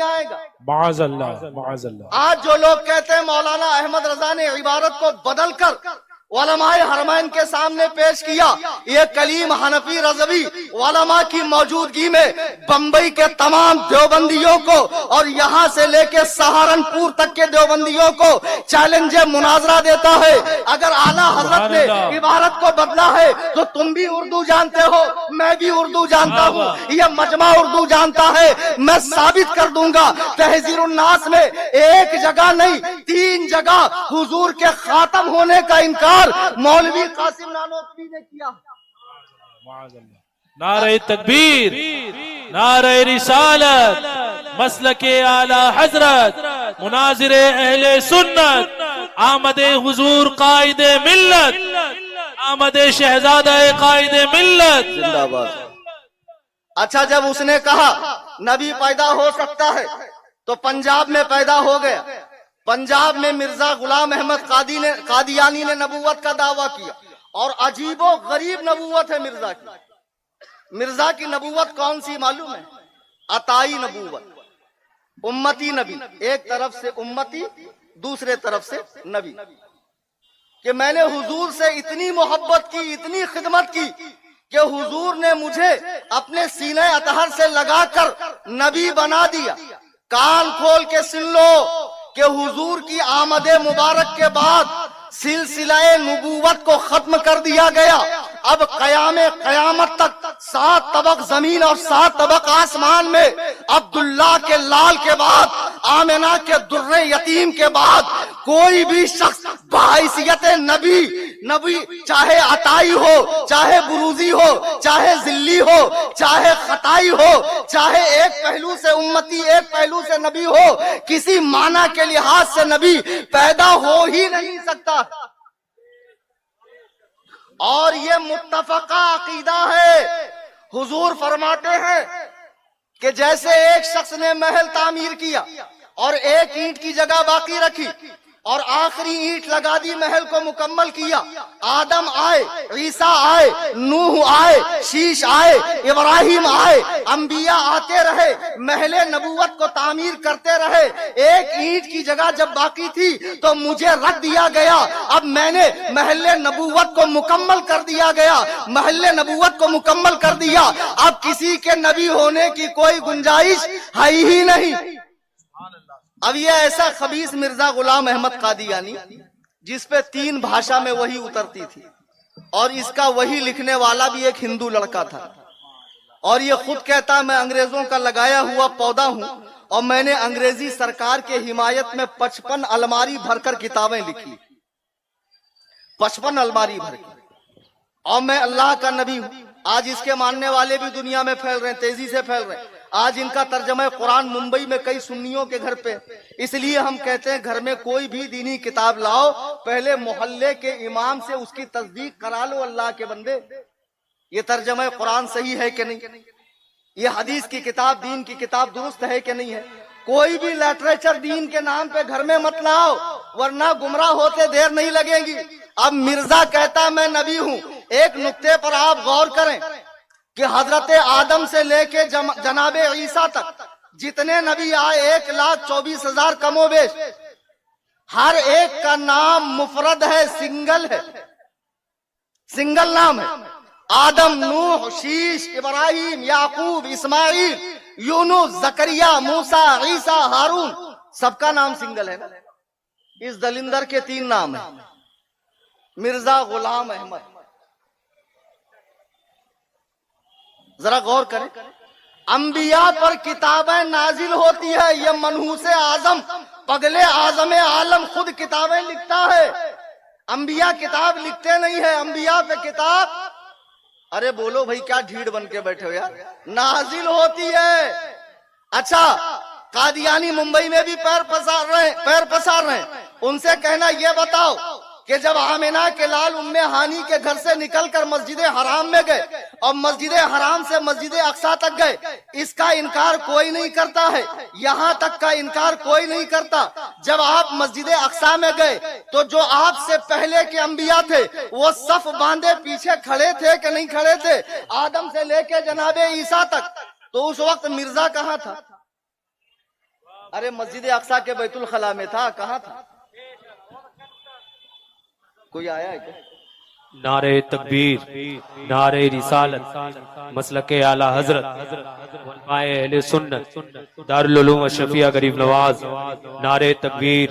نہیں آئے گا. معاذ اللہ معاذ اللہ. آج جو لوگ کہتے ہیں مولانا احمد رضا نے عبارت کو بدل کر علماء حرمین کے سامنے پیش کیا، یہ کلیم حنفی رضوی علماء کی موجودگی میں بمبئی کے تمام دیوبندیوں کو اور یہاں سے لے کے سہارنپور تک کے دیوبندیوں کو چیلنج مناظرہ دیتا ہے. اگر اعلیٰ حضرت نے عبارت کو بدلا ہے تو تم بھی اردو جانتے ہو، میں بھی اردو جانتا ہوں، یہ مجمع اردو جانتا ہے. میں ثابت کر دوں گا تحذیر الناس میں ایک جگہ نہیں 3 جگہ حضور کے خاتم ہونے کا انکار مولوی قاسم نانوتوی نے کیا. نعرہ تکبیر، نعرہ رسالت، مسلک اعلی حضرت، مناظر اہل سنت، آمد حضور قائد ملت، آمد شہزادہ قائد ملت زندہ باد. اچھا جب اس نے کہا نبی پیدا ہو سکتا ہے تو پنجاب میں پیدا ہو گیا. پنجاب میں مرزا غلام احمد قادیانی نے نبوت کا دعویٰ کیا اور عجیب و غریب نبوت ہے مرزا کی. مرزا کی نبوت کون سی معلوم ہے؟ عطائی نبوت، امتی نبی. ایک طرف سے امتی، دوسرے طرف سے نبی. کہ میں نے حضور سے اتنی محبت کی، اتنی خدمت کی کہ حضور نے مجھے اپنے سینے اطہر سے لگا کر نبی بنا دیا. کان کھول کے سن لو کہ حضور کی آمد مبارک کے بعد سلسلہ نبوت کو ختم کر دیا گیا. اب قیامت تک 7 طبق زمین اور 7 طبق آسمان میں عبداللہ کے لال کے بعد، آمنہ کے در یتیم کے بعد کوئی بھی شخص بحیثیت نبی چاہے عطائی ہو، چاہے بروزی ہو، چاہے ذلی ہو، چاہے خطائی ہو، چاہے ایک پہلو سے امتی ایک پہلو سے نبی ہو، کسی معنی کے لحاظ سے نبی پیدا ہو ہی نہیں سکتا. اور یہ متفقہ عقیدہ ہے. حضور فرماتے ہیں کہ جیسے ایک شخص نے محل تعمیر کیا اور ایک اینٹ کی جگہ باقی رکھی اور آخری اینٹ لگا دی، محل کو مکمل کیا. آدم آئے، عیسیٰ آئے، نوح آئے، شیش آئے، ابراہیم آئے، انبیاء آتے رہے، محل نبوت کو تعمیر کرتے رہے. ایک اینٹ کی جگہ جب باقی تھی تو مجھے رکھ دیا گیا. اب میں نے محل نبوت کو مکمل کر دیا گیا، محل نبوت کو مکمل کر دیا. اب کسی کے نبی ہونے کی کوئی گنجائش ہے ہی نہیں. اب یہ ایسا خبیث مرزا غلام احمد قادیانی جس پہ 3 بھاشا میں وہی اترتی تھی، اور اس کا وہی لکھنے والا بھی ایک ہندو لڑکا تھا، اور یہ خود کہتا میں انگریزوں کا لگایا ہوا پودا ہوں اور میں نے انگریزی سرکار کے حمایت میں 55 الماری بھر کر کتابیں لکھی، 55 الماری بھر کے، اور میں اللہ کا نبی ہوں. آج اس کے ماننے والے بھی دنیا میں پھیل رہے ہیں، تیزی سے پھیل رہے ہیں. آج ان کا ترجمہ قرآن ممبئی میں کئی سنیوں کے گھر پہ. اس لیے ہم کہتے ہیں گھر میں کوئی بھی دینی کتاب لاؤ، پہلے محلے کے امام سے اس کی تصدیق کرا لو. اللہ کے بندے یہ ترجمہ قرآن صحیح ہے کہ نہیں، یہ حدیث کی کتاب، دین کی کتاب درست ہے کہ نہیں ہے. کوئی بھی لٹریچر دین کے نام پہ گھر میں مت لاؤ ورنہ گمراہ ہوتے دیر نہیں لگے گی. اب مرزا کہتا میں نبی ہوں. ایک نقطے پر آپ غور کریں کہ حضرت آدم سے لے کے جناب عیسیٰ تک جتنے نبی آئے 1,24,000 کم و بیش، ہر ایک کا نام مفرد ہے، سنگل ہے، سنگل نام ہے. آدم، نوح، شیش، ابراہیم، یعقوب، اسماعیل، یونس، زکریا، موسیٰ، عیسیٰ، ہارون، سب کا نام سنگل ہے. اس دلندر کے 3 نام ہیں. مرزا غلام احمد، ذرا غور کریں. انبیاء پر کتابیں نازل ہوتی ہے، یہ منحوس اعظم پگلے اعظم عالم خود کتابیں لکھتا ہے. انبیاء کتاب لکھتے نہیں ہیں. انبیاء پہ کتاب، ارے بولو بھائی کیا ڈھیڑ بن کے بیٹھے ہو یار، نازل ہوتی ہے. اچھا قادیانی ممبئی میں بھی پیر پسار رہے ہیں. ان سے کہنا یہ بتاؤ کہ جب آمنہ کے لال ام ہانی کے گھر سے نکل کر مسجد حرام میں گئے اور مسجد حرام سے مسجد اقصی تک گئے، اس کا انکار کوئی نہیں کرتا ہے، یہاں تک کا انکار کوئی نہیں کرتا. جب آپ مسجد اقصی میں گئے تو جو آپ سے پہلے کے انبیاء تھے وہ صف باندھے پیچھے کھڑے تھے کہ نہیں کھڑے تھے؟ آدم سے لے کے جناب عیسیٰ تک. تو اس وقت مرزا کہاں تھا؟ ارے مسجد اقصی کے بیت الخلا میں تھا, کہاں تھا؟ کوئی آیا ہے کیا؟ نعرہ تکبیر, نعرہ رسالت, مسلک اعلی حضرت, علماء اہل سنت, دارالعلوم اشرفیہ غریب نواز, نعرہ تکبیر,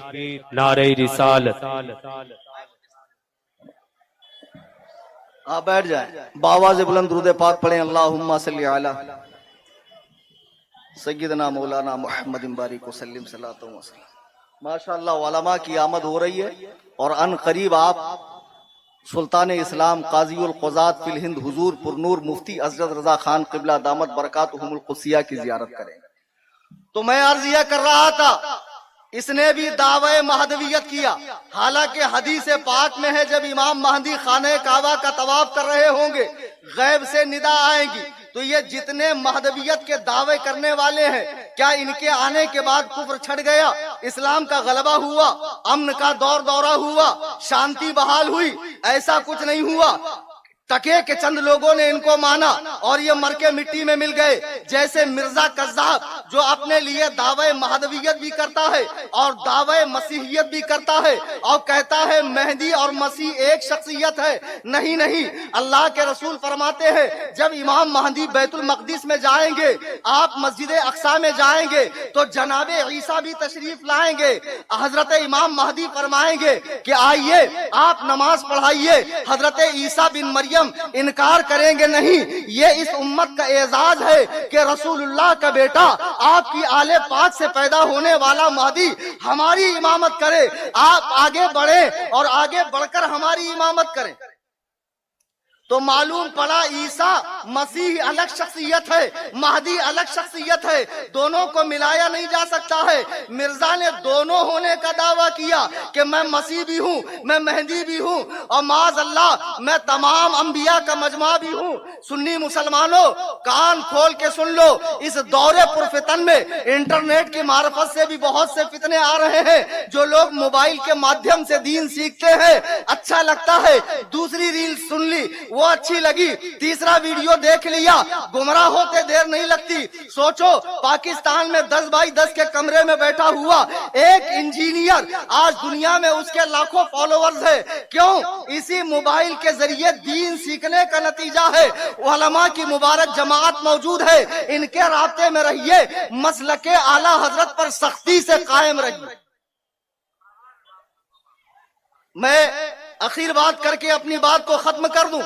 نعرہ رسالت. آپ بیٹھ جائیں, بآواز بلند درود پاک پڑھیں. اللہم صلی علی سیدنا مولانا محمد بارک وسلم صلاۃ وسلم. ماشاءاللہ علماء کی آمد ہو رہی ہے, اور ان قریب آپ سلطان اسلام قاضی القضات فی الہند حضور پرنور مفتی حضرت رضا خان قبلہ دامت برکاتہم القدسیہ کی زیارت کریں. تو میں عرض یہ کر رہا تھا, اس نے بھی دعوی مہدویت کیا, حالانکہ حدیث پاک میں ہے جب امام مہدی خانہ کعبہ کا طواف کر رہے ہوں گے غیب سے ندا آئے گی. تو یہ جتنے مہدویت کے دعوے کرنے والے ہیں, کیا ان کے آنے کے بعد کفر چھڑ گیا, اسلام کا غلبہ ہوا, امن کا دورہ ہوا, شانتی بحال ہوئی؟ ایسا کچھ نہیں ہوا. تکے کے چند لوگوں نے ان کو مانا اور یہ مر کے مٹی میں مل گئے. جیسے مرزا کذاب جو اپنے لیے دعوی مہدویت بھی کرتا ہے اور دعوی مسیحیت بھی کرتا ہے اور کہتا ہے مہدی اور مسیح ایک شخصیت ہے. نہیں نہیں, اللہ کے رسول فرماتے ہیں جب امام مہدی بیت المقدس میں جائیں گے, آپ مسجد اقصی میں جائیں گے, تو جناب عیسیٰ بھی تشریف لائیں گے. حضرت امام مہدی فرمائیں گے کہ آئیے آپ نماز پڑھائیے. حضرت عیسیٰ بن مریم انکار کریں گے نہیں. یہ اس امت کا اعزاز ہے کہ رسول اللہ کا بیٹا آپ کی آل پاک سے پیدا ہونے والا مہدی ہماری امامت کرے. آپ آگے بڑھیں اور آگے بڑھ کر ہماری امامت کریں. تو معلوم پڑا عیسیٰ مسیح الگ شخصیت ہے, مہدی الگ شخصیت ہے, دونوں کو ملایا نہیں جا سکتا ہے. مرزا نے دونوں ہونے کا دعویٰ کیا کہ میں مسیح بھی ہوں, میں مہدی بھی ہوں, اور معاذ اللہ میں تمام انبیاء کا مجمع بھی ہوں. سنی مسلمانوں کان کھول کے سن لو, اس دور پرفتن میں انٹرنیٹ کی معرفت سے بھی بہت سے فتنے آ رہے ہیں. جو لوگ موبائل کے مادھیم سے دین سیکھتے ہیں اچھا لگتا ہے, دوسری ریل سن لی وہ اچھی لگی, تیسرا ویڈیو دیکھ لیا, گمراہ ہوتے دیر نہیں لگتی. سوچو پاکستان میں 10x10 کے کمرے میں بیٹھا ہوا ایک انجینئر, آج دنیا میں اس کے لاکھوں فالوورز ہیں. کیوں؟ اسی موبائل کے ذریعے دین سیکھنے کا نتیجہ ہے. علماء کی مبارک جماعت موجود ہے, ان کے رابطے میں رہیے, مسلک اعلی حضرت پر سختی سے قائم رہیے. میں اخیر بات کر کے اپنی بات کو ختم کر دوں.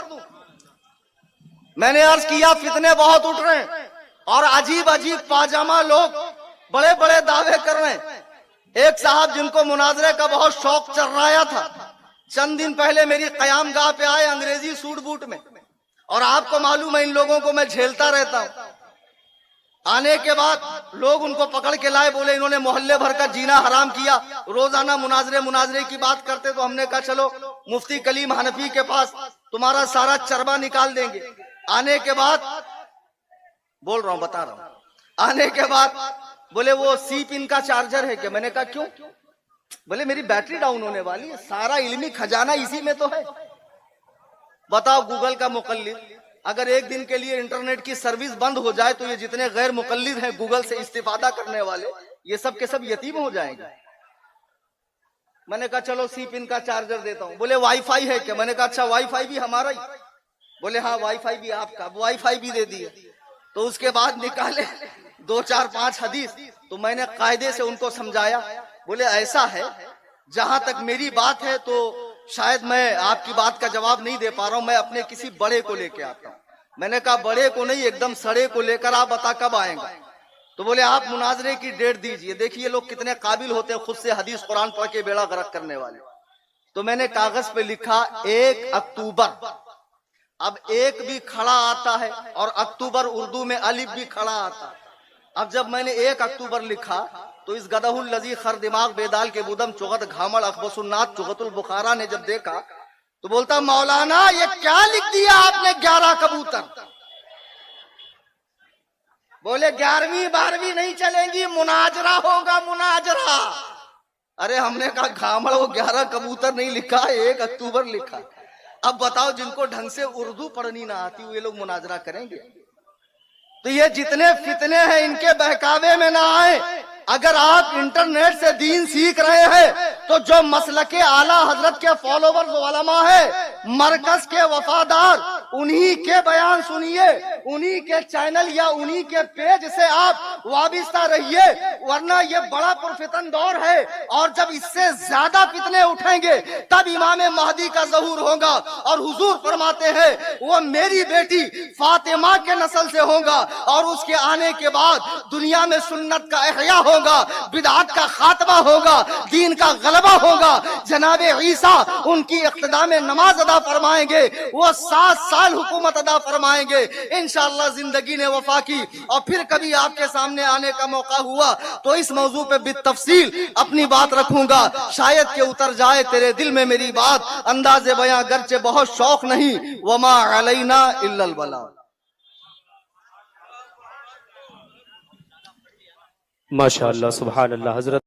میں نے عرض کیا فتنے بہت اٹھ رہے ہیں اور عجیب عجیب پاجامہ لوگ بڑے بڑے دعوے کر رہے ہیں. ایک صاحب جن کو مناظرے کا بہت شوق چل رہا تھا, چند دن پہلے میری قیام گاہ پہ آئے انگریزی سوٹ بوٹ میں, اور آپ کو معلوم ہے ان لوگوں کو میں جھیلتا رہتا ہوں. آنے کے بعد لوگ ان کو پکڑ کے لائے, بولے انہوں نے محلے بھر کا جینا حرام کیا, روزانہ مناظرے کی بات کرتے. تو ہم نے کہا چلو مفتی کلیم حنفی کے پاس تمہارا سارا چربا نکال دیں گے. آنے کے بعد بول رہا ہوں, بتا رہا ہوں, آنے کے بعد بولے وہ سی پن کا چارجر ہے کہ. میں نے کہا کیوں؟ بولے میری بیٹری ڈاؤن ہونے والی ہے. سارا علمی خزانہ اسی میں تو ہے. بتاؤ گوگل کا مقلد اگر ایک دن کے لیے انٹرنیٹ کی سروس بند ہو جائے تو یہ جتنے غیر مقلد ہیں گوگل سے استفادہ کرنے والے, یہ سب کے سب یتیم ہو جائیں گے. میں نے کہا چلو سی پن کا چارجر دیتا ہوں. بولے وائی فائی ہے کہ. میں نے کہا اچھا وائی فائی بھی ہمارا ہی. بولے ہاں وائی فائی بھی آپ کا. وائی فائی بھی دے دیے. تو اس کے بعد نکالے 2 4 5 حدیث. تو میں نے قاعدے سے ان کو سمجھایا. بولے ایسا ہے, جہاں تک میری بات ہے تو شاید میں آپ کی بات کا جواب نہیں دے پا رہا ہوں, میں اپنے کسی بڑے کو لے کے آتا ہوں. میں نے کہا بڑے کو نہیں, ایک دم سڑے کو لے کر آپ بتا کب آئیں گا. تو بولے آپ مناظرے کی ڈیٹ دیجئے. دیکھیے لوگ کتنے قابل ہوتے ہیں, خود سے حدیث قرآن پڑھ کے بیڑا غرق کرنے والے. تو میں نے کاغذ پہ لکھا 1 اکتوبر. اب ایک بھی کھڑا آتا ہے اور اکتوبر اردو میں الف بھی کھڑا آتا ہے. اب جب میں نے 1 اکتوبر لکھا تو اس گدہ الذی خر دماغ بیدال کے بودم چغت گھامڑ اخبص النات چغت البخارا نے جب دیکھا تو بولتا مولانا یہ کیا لکھ دیا آپ نے 11 کبوتر. بولے 11ویں 12ویں نہیں چلیں گی, مناظرہ ہوگا مناظرہ. ارے ہم نے کہا گھامڑ وہ 11 کبوتر نہیں لکھا, 1 اکتوبر لکھا. اب بتاؤ جن کو ڈھنگ سے اردو پڑھنی نہ آتی وہ لوگ مناظرہ کریں گے؟ تو یہ جتنے فتنے ہیں ان کے بہکاوے میں نہ آئیں. اگر آپ انٹرنیٹ سے دین سیکھ رہے ہیں تو جو مسلک اعلیٰ حضرت کے فالوورز علماء ہیں، مرکز کے وفادار، انہی کے بیان سنیے، انہی کے چینل یا انہی کے پیج سے آپ وابستہ رہیے، ورنہ یہ بڑا پرفتن دور ہے، اور جب اس سے زیادہ فتنے اٹھیں گے تب امام مہدی کا ظہور ہوگا۔ اور حضور فرماتے ہیں وہ میری بیٹی فاطمہ کے نسل سے ہوگا، اور اس کے آنے کے بعد دنیا میں سنت کا احیاء ہوگا، بدعات کا خاتمہ ہوگا، دین کا غلبہ ہوگا۔ جناب عیسیٰ ان کی اقتداء میں نماز ادا فرمائیں گے، وہ 7 سال حکومت ادا فرمائیں گے، انشاءاللہ زندگی نے وفا کی۔ اور پھر کبھی آپ کے سامنے آنے کا موقع ہوا تو اس موضوع پہ بالتفصیل اپنی بات رکھوں گا، شاید کہ اتر جائے تیرے دل میں میری بات۔ انداز بیاں گرچہ بہت شوق نہیں، وما علینا الا البلاغ۔ ماشاءاللہ، سبحان اللہ حضرت